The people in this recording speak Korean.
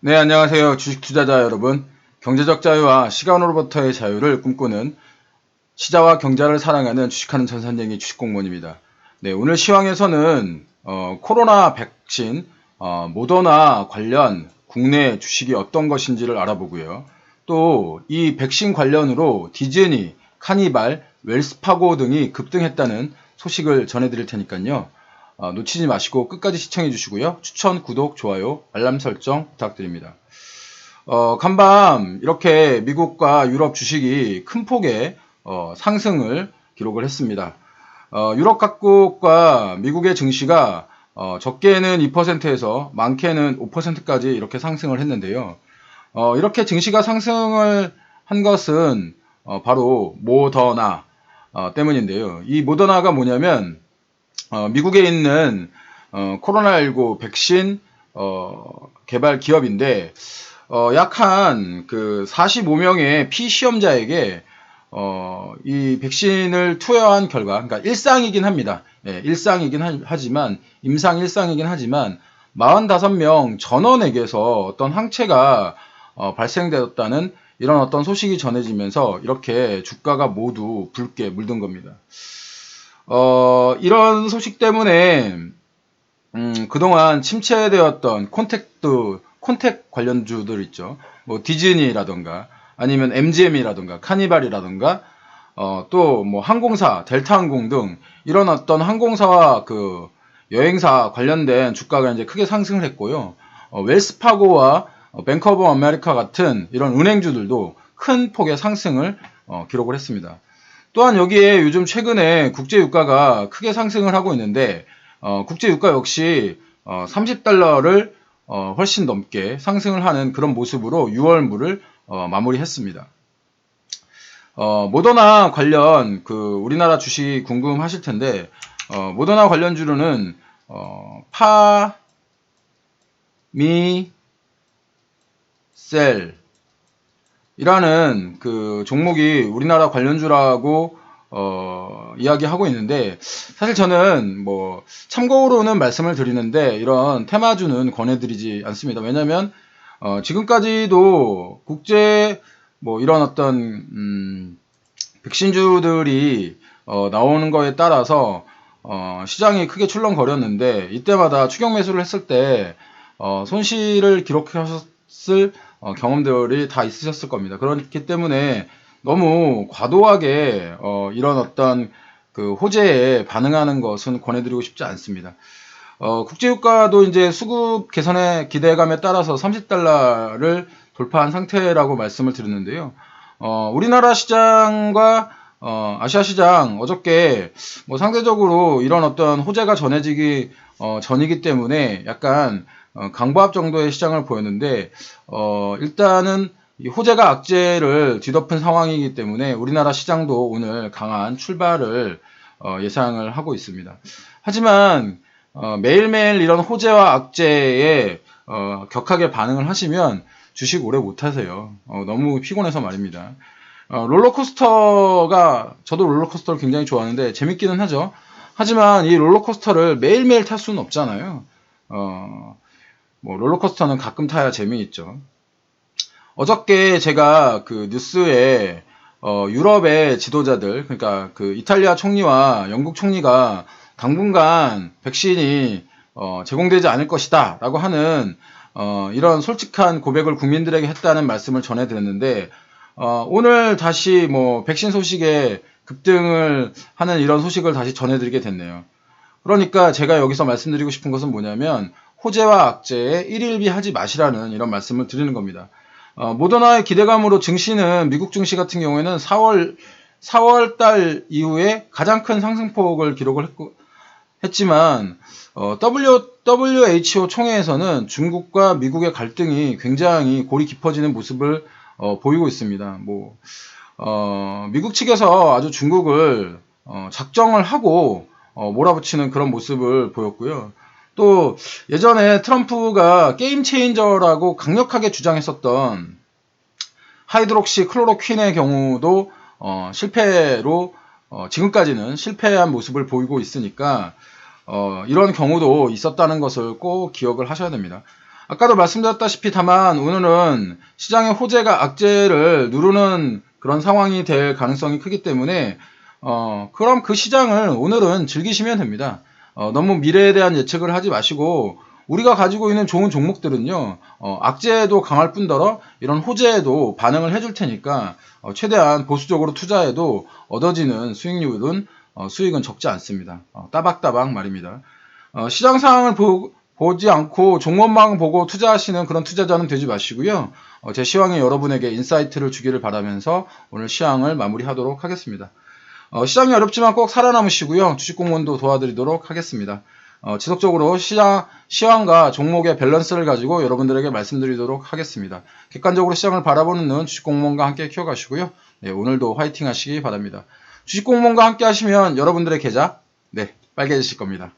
네, 안녕하세요. 주식 투자자 여러분. 경제적 자유와 시간으로부터의 자유를 꿈꾸는 시자와 경자를 사랑하는 주식하는 전산쟁이 주식공무원입니다. 네, 오늘 시황에서는 코로나 백신 모더나 관련 국내 주식이 어떤 것인지를 알아보고요. 또 이 백신 관련으로 디즈니, 카니발, 웰스파고 등이 급등했다는 소식을 전해드릴 테니까요. 놓치지 마시고 끝까지 시청해 주시고요. 추천, 구독, 좋아요, 알람 설정 부탁드립니다. 간밤 이렇게 미국과 유럽 주식이 큰 폭의 상승을 기록을 했습니다. 유럽 각국과 미국의 증시가 적게는 2%에서 많게는 5%까지 이렇게 상승을 했는데요. 이렇게 증시가 상승을 한 것은 바로 모더나 때문인데요. 이 모더나가 뭐냐면 미국에 있는 코로나19 백신 개발 기업인데 약 그 45명의 피시험자에게 이 백신을 투여한 결과, 그러니까 일상이긴 합니다. 예, 일상이긴 하지만 임상 일상이긴 하지만 45명 전원에게서 어떤 항체가 발생되었다는 이런 어떤 소식이 전해지면서 이렇게 주가가 모두 붉게 물든 겁니다. 이런 소식 때문에 그동안 침체되었던 콘택 관련주들 있죠. 뭐 디즈니라던가 아니면 MGM이라던가 카니발이라던가 또 뭐 항공사 델타항공 등 이런 어떤 항공사와 그 여행사 관련된 주가가 이제 크게 상승을 했고요. 웰스파고와 뱅크 오브 아메리카 같은 이런 은행주들도 큰 폭의 상승을 기록을 했습니다. 또한 여기에 요즘 최근에 국제 유가가 크게 상승을 하고 있는데 국제 유가 역시 30달러를 훨씬 넘게 상승을 하는 그런 모습으로 6월물을 마무리했습니다. 모더나 관련 그 우리나라 주식 궁금하실 텐데 모더나 관련주로는 파미셀 이라는 그 종목이 우리나라 관련주라고 이야기하고 있는데 사실 저는 뭐 참고로는 말씀을 드리는데 이런 테마주는 권해드리지 않습니다. 왜냐하면 지금까지도 국제 뭐 이런 어떤 백신주들이 나오는 거에 따라서 시장이 크게 출렁거렸는데 이때마다 추격 매수를 했을 때 손실을 기록하셨을 경험들이 다 있으셨을 겁니다. 그렇기 때문에 너무 과도하게 이런 어떤 그 호재에 반응하는 것은 권해드리고 싶지 않습니다. 국제유가도 이제 수급 개선의 기대감에 따라서 30달러를 돌파한 상태라고 말씀을 드렸는데요. 우리나라 시장과 아시아 시장 어저께 뭐 상대적으로 이런 어떤 호재가 전해지기 전이기 때문에 약간 강보합 정도의 시장을 보였는데 일단은 이 호재가 악재를 뒤덮은 상황이기 때문에 우리나라 시장도 오늘 강한 출발을 예상을 하고 있습니다. 하지만 매일매일 이런 호재와 악재에 격하게 반응을 하시면 주식 오래 못하세요. 너무 피곤해서 말입니다. 롤러코스터가 저도 롤러코스터를 굉장히 좋아하는데 재밌기는 하죠. 하지만 이 롤러코스터를 매일매일 탈 수는 없잖아요. 뭐 롤러코스터는 가끔 타야 재미있죠. 어저께 제가 그 뉴스에 유럽의 지도자들, 그러니까 그 이탈리아 총리와 영국 총리가 당분간 백신이 제공되지 않을 것이다 라고 하는 이런 솔직한 고백을 국민들에게 했다는 말씀을 전해드렸는데 오늘 다시 뭐 백신 소식에 급등을 하는 이런 소식을 다시 전해드리게 됐네요. 그러니까 제가 여기서 말씀드리고 싶은 것은 뭐냐면 호재와 악재에 일일비하지 마시라는 이런 말씀을 드리는 겁니다. 모더나의 기대감으로 증시는 미국 증시 같은 경우에는 4월 달 이후에 가장 큰 상승폭을 기록을 했지만 WHO 총회에서는 중국과 미국의 갈등이 굉장히 골이 깊어지는 모습을 보이고 있습니다. 뭐 미국 측에서 아주 중국을 작정을 하고 몰아붙이는 그런 모습을 보였고요. 또 예전에 트럼프가 게임 체인저라고 강력하게 주장했었던 하이드록시 클로로퀸의 경우도 실패로 지금까지는 실패한 모습을 보이고 있으니까 이런 경우도 있었다는 것을 꼭 기억을 하셔야 됩니다. 아까도 말씀드렸다시피 다만 오늘은 시장의 호재가 악재를 누르는 그런 상황이 될 가능성이 크기 때문에 그럼 그 시장을 오늘은 즐기시면 됩니다. 너무 미래에 대한 예측을 하지 마시고 우리가 가지고 있는 좋은 종목들은요, 악재에도 강할 뿐더러 이런 호재에도 반응을 해줄 테니까 최대한 보수적으로 투자해도 얻어지는 수익률은 수익은 적지 않습니다. 따박따박 말입니다. 시장 상황을 보지 않고 종목만 보고 투자하시는 그런 투자자는 되지 마시고요. 제 시황이 여러분에게 인사이트를 주기를 바라면서 오늘 시황을 마무리하도록 하겠습니다. 시장이 어렵지만 꼭 살아남으시고요. 주식공무원도 도와드리도록 하겠습니다. 지속적으로 시황과 종목의 밸런스를 가지고 여러분들에게 말씀드리도록 하겠습니다. 객관적으로 시장을 바라보는 눈 주식공무원과 함께 키워가시고요. 네, 오늘도 화이팅 하시기 바랍니다. 주식공무원과 함께 하시면 여러분들의 계좌 빨개지실 겁니다.